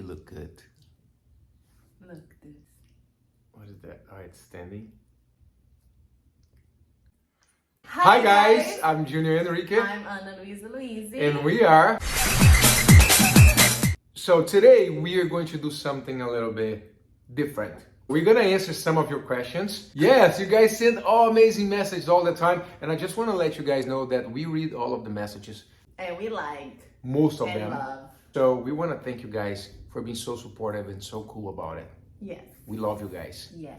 you look good. Look this. What is that? Oh, it's standing. Hi guys, I'm Junio Enrique. I'm Luiza Luizi. And we are. So today we are going to do something a little bit different. We're gonna answer some of your questions. Yes, you guys send all amazing messages all the time, and I just want to let you guys know that we read all of the messages. And we like Most of and them. love. So we want to thank you guys for being so supportive and so cool about it. Yes. We love you guys. Yes.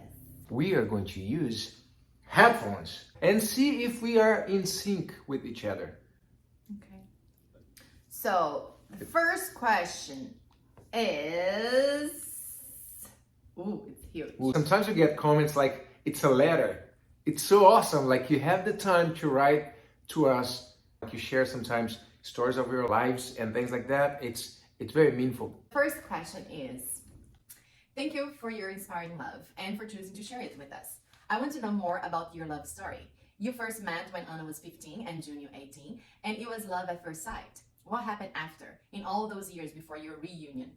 We are going to use headphones and see if we are in sync with each other. Okay. So the first question is, ooh, it's huge. Sometimes you get comments like, it's a letter. It's so awesome. Like you have the time to write to us. Like you share sometimes stories of your lives and things like that. It's very meaningful. First question is, thank you for your inspiring love and for choosing to share it with us. I want to know more about your love story. You first met when Anna was 15 and Junio 18, and it was love at first sight. What happened after, in all those years before your reunion?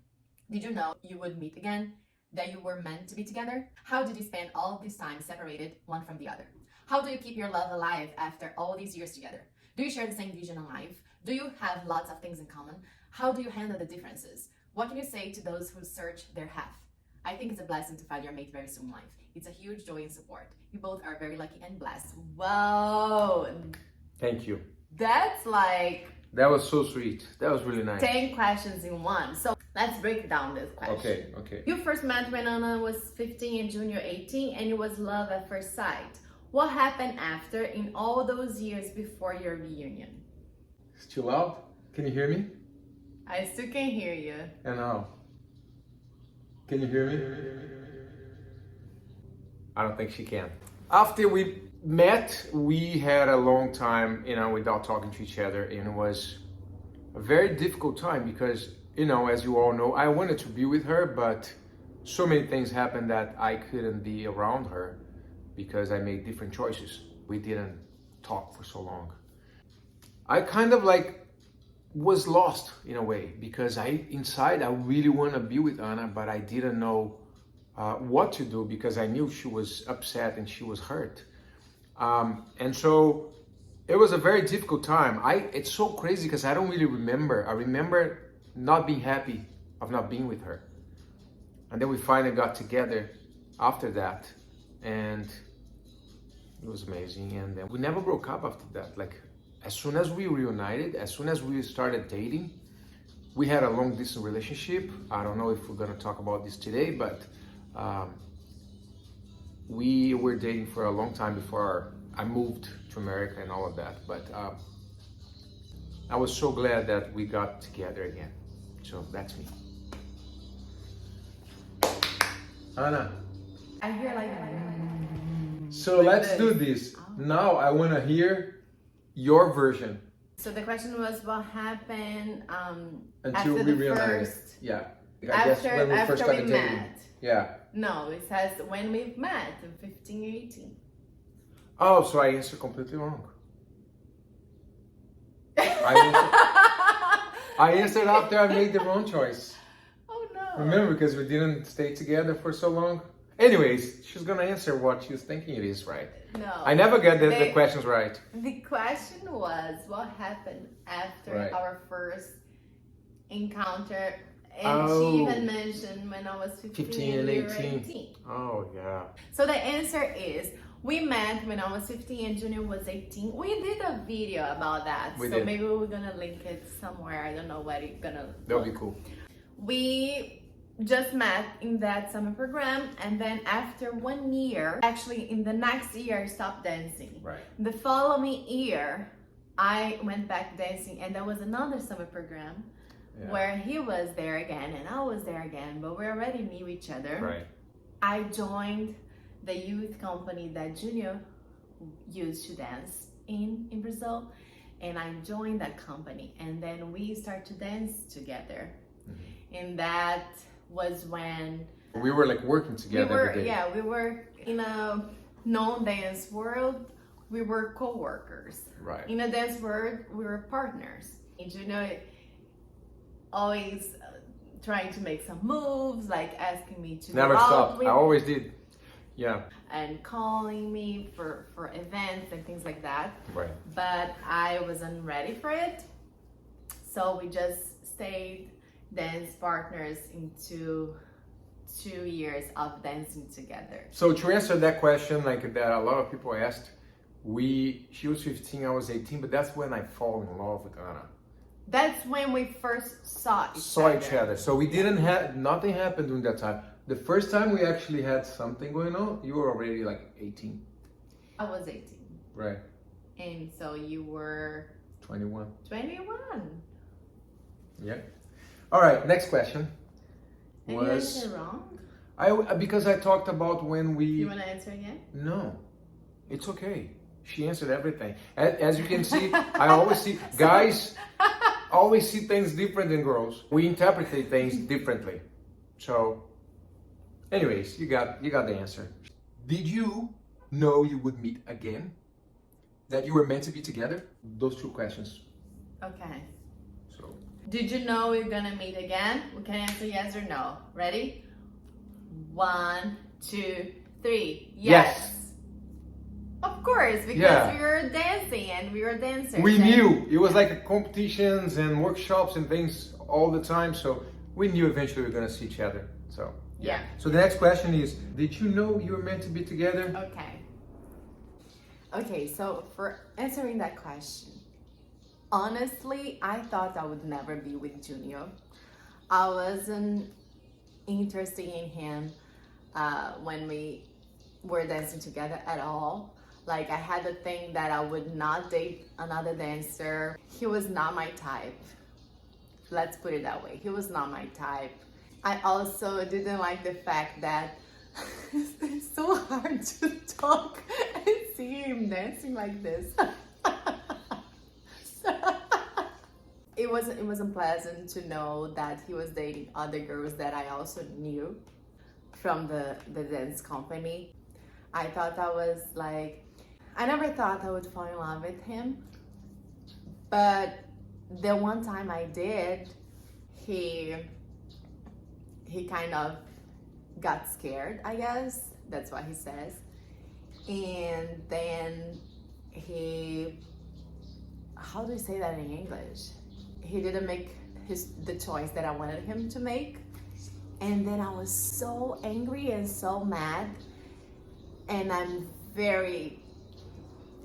Did you know you would meet again? That you were meant to be together? How did you spend all this time separated one from the other? How do you keep your love alive after all these years together? Do you share the same vision in life? Do you have lots of things in common? How do you handle the differences? What can you say to those who search their half? I think it's a blessing to find your mate very soon in life. It's a huge joy and support. You both are very lucky and blessed. Whoa! Thank you. That's like... That was so sweet. That was really nice. 10 questions in one. So let's break down this question. Okay. You first met when Anna was 15 and Junio 18, and it was love at first sight. What happened after in all those years before your reunion? It's too loud? Can you hear me? I still can hear you. And now? Can you hear me? I don't think she can. After we met, we had a long time, without talking to each other, and it was a very difficult time because, as you all know, I wanted to be with her, but so many things happened that I couldn't be around her because I made different choices. We didn't talk for so long. I kind of was lost in a way because inside I really want to be with Anna, but I didn't know what to do because I knew she was upset and she was hurt. And so it was a very difficult time. It's so crazy because I don't really remember. I remember not being happy of not being with her. And then we finally got together after that, and it was amazing. And then we never broke up after that. As soon as we reunited, as soon as we started dating, we had a long distance relationship. I don't know if we're gonna talk about this today, but we were dating for a long time before I moved to America and all of that. But I was so glad that we got together again. So that's me. Anna. I hear So let's do this. Now I wanna hear your version. So the question was, what happened until after we the reunited? first... Yeah. After we met. Dating. Yeah. No, it says when we met in 15 or 18. Oh, so I answered completely wrong. I answered after I made the wrong choice. Oh no. Remember, because we didn't stay together for so long? Anyways, she's gonna answer what she's thinking it is right. No. I never get the questions right. The question was, what happened after our first encounter? And she even mentioned when I was 15 and 18. Oh, yeah. So the answer is, we met when I was 15 and Junio was 18. We did a video about that. Maybe we're going to link it somewhere. I don't know where it's going to look. That'll be cool. We just met in that summer program, and then after 1 year, actually in the next year, I stopped dancing. Right. The following year, I went back dancing, and there was another summer program. Yeah. Where he was there again and I was there again, but we already knew each other. Right. I joined the youth company that Junio used to dance in Brazil, and I joined that company, and then we started to dance together. Mm-hmm. And that was when we were working together every day. Yeah, we were in a non-dance world. We were co-workers. Right. In a dance world, we were partners. And Junio always trying to make some moves, like asking me to Never go out stopped. with I always did. Yeah. and calling me for events and things like that. Right. But I wasn't ready for it. So we just stayed dance partners into 2 years of dancing together. So to answer that question, like that a lot of people asked, she was 15, I was 18, but that's when I fall in love with Anna. That's when we first saw Each other. So we didn't have, nothing happened during that time. The first time we actually had something going on, you were already like 18. I was 18. Right. And so you were 21. 21. Yeah. All right, next question. And you answered wrong? Because I talked about when we... You want to answer again? No, it's okay. She answered everything. As you can see, I always see, guys always see things different than girls. We interpret things differently. So, anyways, you got the answer. Did you know you would meet again? That you were meant to be together? Those two questions. Okay. So, did you know we're gonna meet again? We can answer yes or no. Ready? 1, 2, 3. Yes. Of course, because we were dancing and we were dancers. We knew. It was like competitions and workshops and things all the time. So we knew eventually we were going to see each other. So, yeah. So the next question is, did you know you were meant to be together? Okay. Okay, so for answering that question, honestly, I thought I would never be with Junio. I wasn't interested in him when we were dancing together at all. Like, I had the thing that I would not date another dancer. He was not my type. Let's put it that way. He was not my type. I also didn't like the fact that it's so hard to talk and see him dancing like this. It wasn't pleasant to know that he was dating other girls that I also knew from the dance company. I thought that was like, I never thought I would fall in love with him, but the one time I did, he kind of got scared, I guess. That's what he says. And then how do you say that in English? He didn't make the choice that I wanted him to make. And then I was so angry and so mad. And I'm very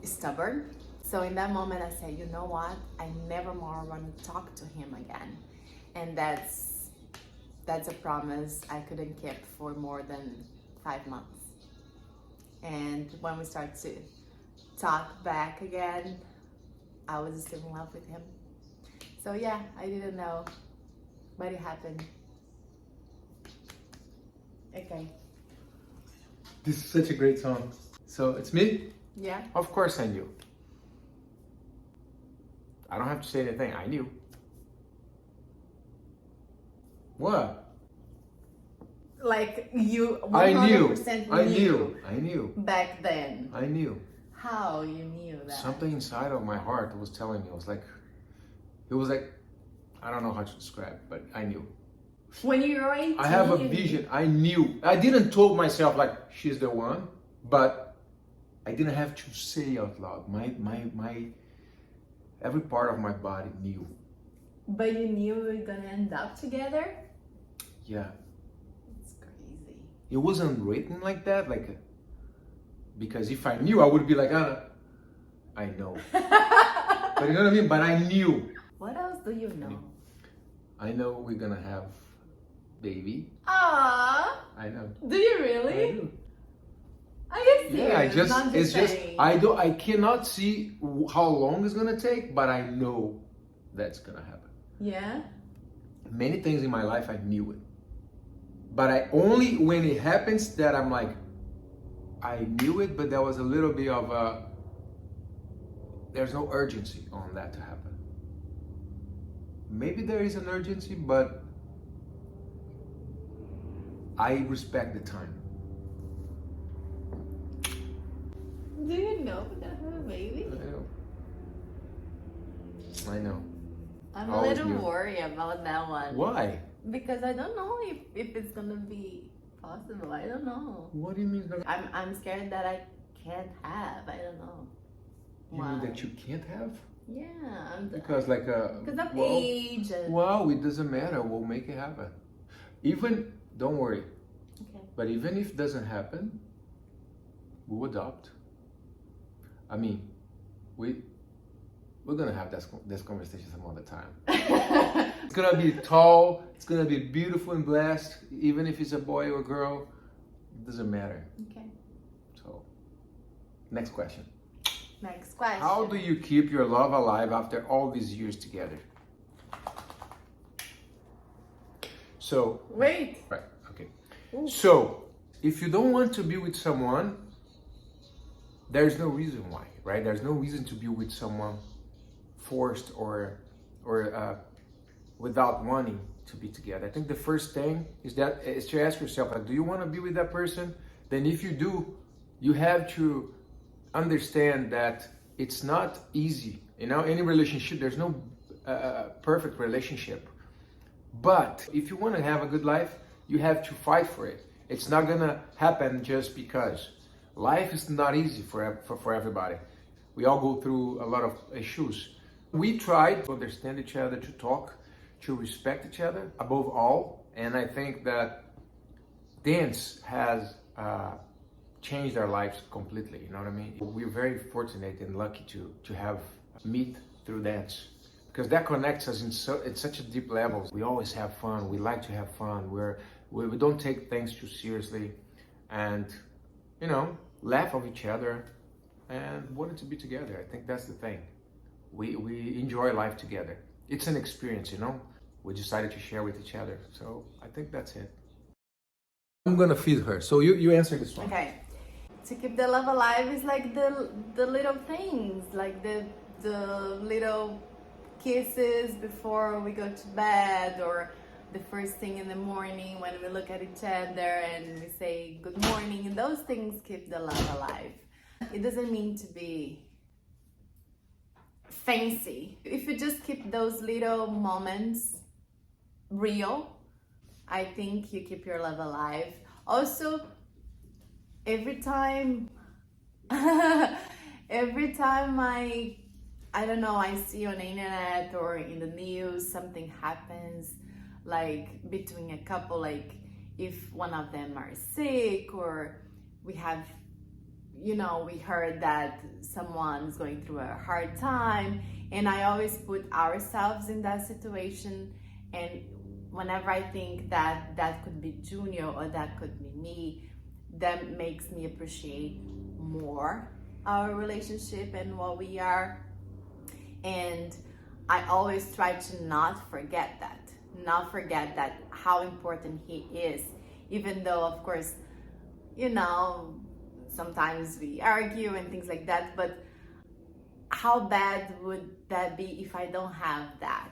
stubborn. So in that moment I said, you know what? I never more want to talk to him again. And that's a promise I couldn't keep for more than 5 months. And when we start to talk back again, I was still in love with him. So yeah, I didn't know, but it happened. Okay. This is such a great song. So it's me? Yeah. Of course I knew. I don't have to say anything. I knew. What? Like you 100% I knew. Back then. I knew. How you knew that? Something inside of my heart was telling me. It was like, I don't know how to describe, but I knew. When you were 18, I have a vision. I knew. I didn't told myself like she's the one, but I didn't have to say out loud. My every part of my body knew. But you knew we were gonna end up together? Yeah. It's crazy. It wasn't written like that, because if I knew, I would be like, I know. But you know what I mean? But I knew. What else do you know? I know we're gonna have baby. Aww. I know. Do you really? I do. Are you serious? Yeah, it's just I cannot see how long it's gonna take, but I know that's gonna happen. Yeah. Many things in my life I knew it, but I only when it happens that I'm like, I knew it, but there was a little bit of there's no urgency on that to happen. Maybe there is an urgency, but I respect the time. Do you know we're gonna have a baby? I know. I'm a Always little knew. worried about that one. Why? Because I don't know if it's gonna be possible. I don't know. What do you mean? I'm scared that I can't have. I don't know. You mean that you can't have? Yeah, Because because of age. Well, it doesn't matter. We'll make it happen. Even, don't worry. Okay. But even if it doesn't happen, we'll adopt. I mean, we're gonna have this conversation some other time. It's gonna be tall. It's gonna be beautiful and blessed. Even if it's a boy or girl, it doesn't matter. Okay. So, next question. Next question. How do you keep your love alive after all these years together? So, Wait. right, okay. Ooh. So, if you don't want to be with someone, there's no reason why, right? There's no reason to be with someone forced or without wanting to be together. I think the first thing is to ask yourself, like, do you want to be with that person? Then if you do, you have to understand that it's not easy. You know, any relationship, there's no perfect relationship. But if you want to have a good life, you have to fight for it. It's not gonna happen just because. Life is not easy for everybody. We all go through a lot of issues. We try to understand each other, to talk, to respect each other above all. And I think that dance has changed our lives completely. You know what I mean? We're very fortunate and lucky to have meet through dance, because that connects us in such a deep level. We always have fun. We like to have fun. We don't take things too seriously, and you know, laugh of each other and wanted to be together. I think that's the thing. We enjoy life together. It's an experience, you know. We decided to share with each other. So I think that's it. I'm gonna feed her. So you answer this one. Okay. To keep the love alive is like the little things, like the little kisses before we go to bed, or the first thing in the morning when we look at each other and we say good morning, and those things keep the love alive. It doesn't mean to be fancy. If you just keep those little moments real, I think you keep your love alive. Also, every time I don't know, I see on the internet or in the news something happens, like between a couple, like if one of them are sick, or we have, you know, we heard that someone's going through a hard time, and I always put ourselves in that situation. And whenever I think that that could be Junio or that could be me, that makes me appreciate more our relationship and what we are. And I always try to not forget that how important he is, even though of course, you know, sometimes we argue and things like that, but how bad would that be if I don't have that?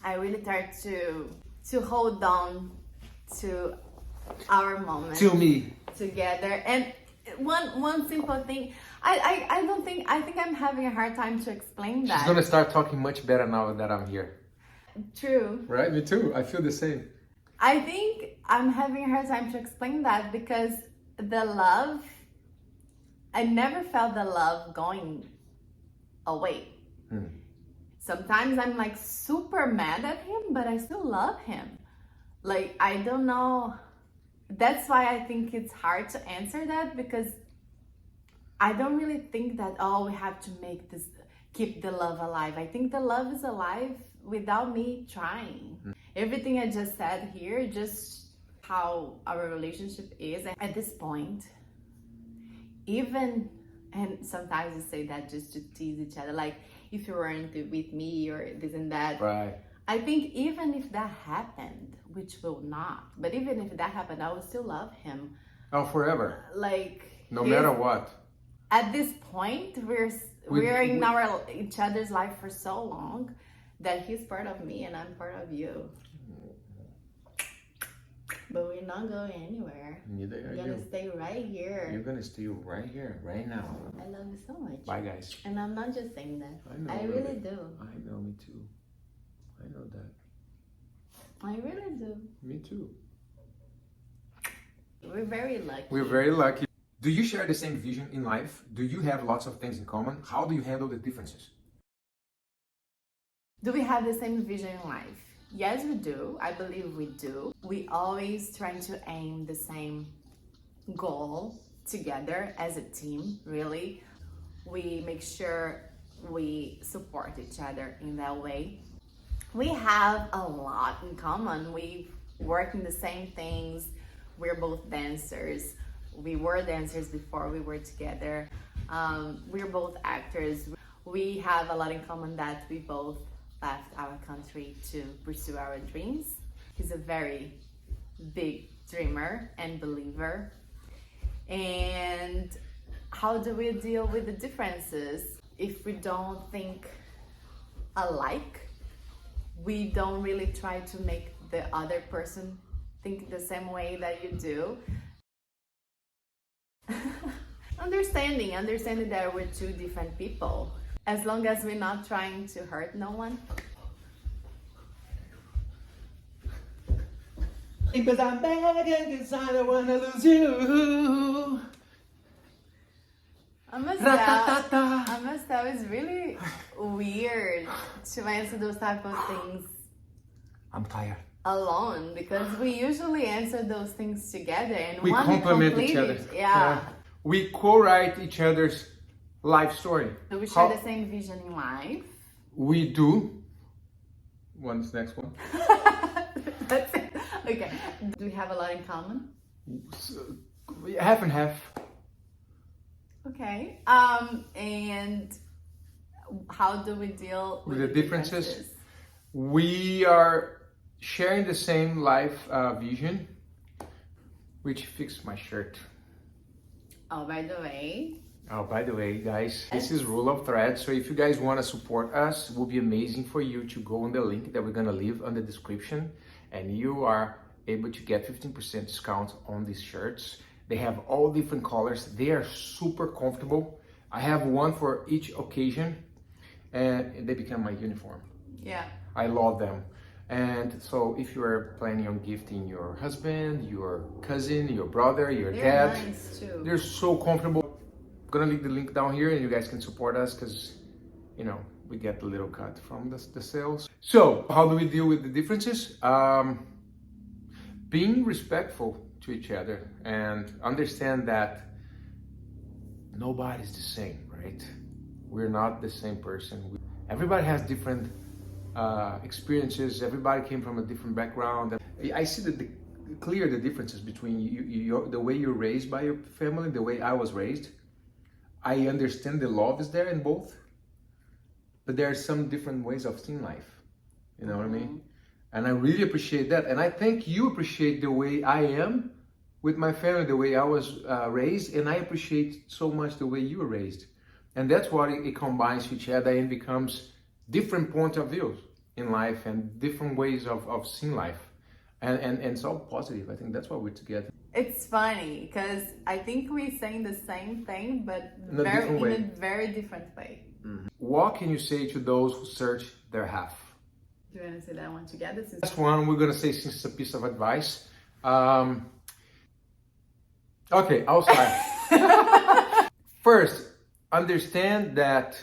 I really try to hold on to our moment To me. together. And one simple thing, I think I'm having a hard time to explain that. She's gonna start talking much better now that I'm here. True. Right? Me too. I feel the same. I think I'm having a hard time to explain that because the love, I never felt the love going away. Sometimes I'm like super mad at him, but I still love him. Like, I don't know. That's why I think it's hard to answer that, because I don't really think that, oh, we have to make this, keep the love alive. I think the love is alive without me trying. Everything I just said here, just how our relationship is at this point, even, and sometimes we say that just to tease each other, like, if you weren't with me or this and that. Right. I think even if that happened, which will not, but even if that happened, I would still love him. Oh, forever. Like, No matter what. At this point, we're in each other's life for so long that he's part of me and I'm part of you. But we're not going anywhere. Neither are We're gonna you. stay right here. You're gonna stay right here, right now. I love you so much. Bye, guys. And I'm not just saying that. I know. I really do. I know, me too. I know that. I really do. Me too. We're very lucky. We're very lucky. Do you share the same vision in life? Do you have lots of things in common? How do you handle the differences? Do we have the same vision in life? Yes, we do. I believe we do. We always try to aim the same goal together as a team, really. We make sure we support each other in that way. We have a lot in common. We work in the same things. We're both dancers. We were dancers before we were together. We're both actors. We have a lot in common that we both left our country to pursue our dreams. He's a very big dreamer and believer. And how do we deal with the differences? If we don't think alike, we don't really try to make the other person think the same way that you do. Understanding that we're two different people. As long as we're not trying to hurt no one. Because I'm begging, because I don't want to lose you. I must tell, it's really weird to answer those type of things. I'm tired. Alone, because we usually answer those things together and we complement each other. Yeah. We co-write each other's life story. Do we share the same vision in life? We do. What's the next one? That's it. Okay. Do we have a lot in common? Half and half. Okay. And how do we deal with the differences? We are sharing the same life vision, which fixed my shirt. Oh, by the way, guys, this is Rule of Thread. So if you guys want to support us, it will be amazing for you to go on the link that we're going to leave on the description, and you are able to get 15% discount on these shirts. They have all different colors. They are super comfortable. I have one for each occasion, and they become my uniform. Yeah. I love them. And so if you are planning on gifting your husband, your cousin, your brother, your dad, nice too. They're so comfortable. I'm gonna leave the link down here and you guys can support us because, you know, we get a little cut from the sales. So how do we deal with the differences? Being respectful to each other and understand that nobody's the same, right? We're not the same person. Everybody has different experiences. Everybody came from a different background. I see clear the differences between the way you're raised by your family, the way I was raised. I understand the love is there in both, but there are some different ways of seeing life. You know what I mean? And I really appreciate that. And I think you appreciate the way I am with my family, the way I was raised, and I appreciate so much the way you were raised. And that's what it combines each other and becomes different point of views in life and different ways of seeing life. And it's all positive. I think that's why we're together. It's funny because I think we're saying the same thing, but in a very different way. Mm-hmm. What can you say to those who search their half? Do you want to say that one together? That's one we're going to say since it's a piece of advice. Okay, I'll start. First, understand that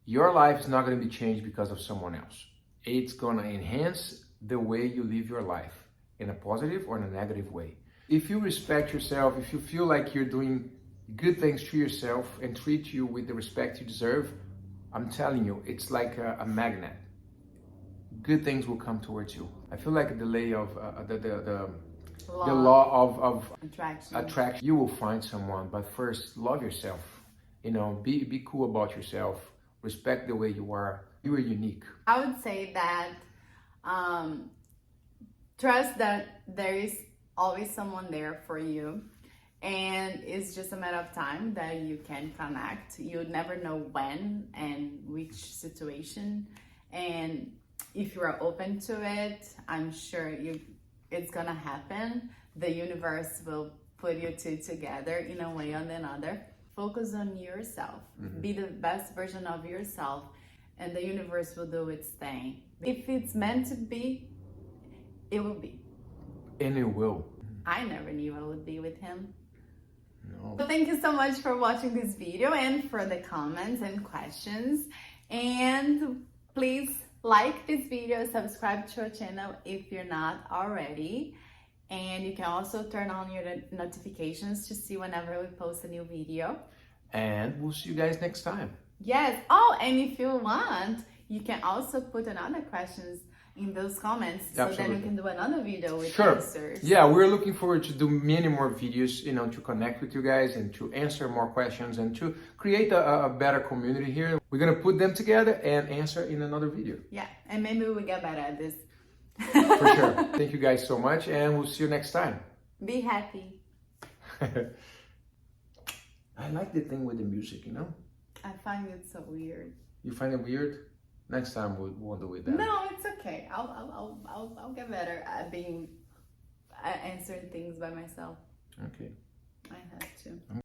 your life is not going to be changed because of someone else. It's going to enhance the way you live your life in a positive or in a negative way. If you respect yourself, if you feel like you're doing good things to yourself and treat you with the respect you deserve, I'm telling you, it's like a magnet. Good things will come towards you. I feel like the lay of the law of attraction. You will find someone, but first love yourself. You know, be cool about yourself. Respect the way you are. You are unique. I would say that trust that there is always someone there for you, and it's just a matter of time that you can connect. You never know when and which situation, and if you are open to it, I'm sure it's gonna happen. The universe will put you two together in a way or another. Focus on yourself. Mm-hmm. Be the best version of yourself, and the universe will do its thing. If it's meant to be, It will be. And it will. I never knew I would be with him. No. So thank you so much for watching this video and for the comments and questions. And please like this video, subscribe to our channel if you're not already. And you can also turn on your notifications to see whenever we post a new video. And we'll see you guys next time. Yes. Oh, and if you want, you can also put another questions in those comments. So Absolutely. then we can do another video with Sure. answers. Yeah, we're looking forward to do many more videos, you know, to connect with you guys and to answer more questions and to create a better community here. We're going to put them together and answer in another video. Yeah, and maybe we'll get better at this. For sure. Thank you guys so much, and we'll see you next time. Be happy. I like the thing with the music, you know? I find it so weird. You find it weird? Next time we'll do it better. No, it's okay. I'll get better at being answering things by myself. Okay. I have to.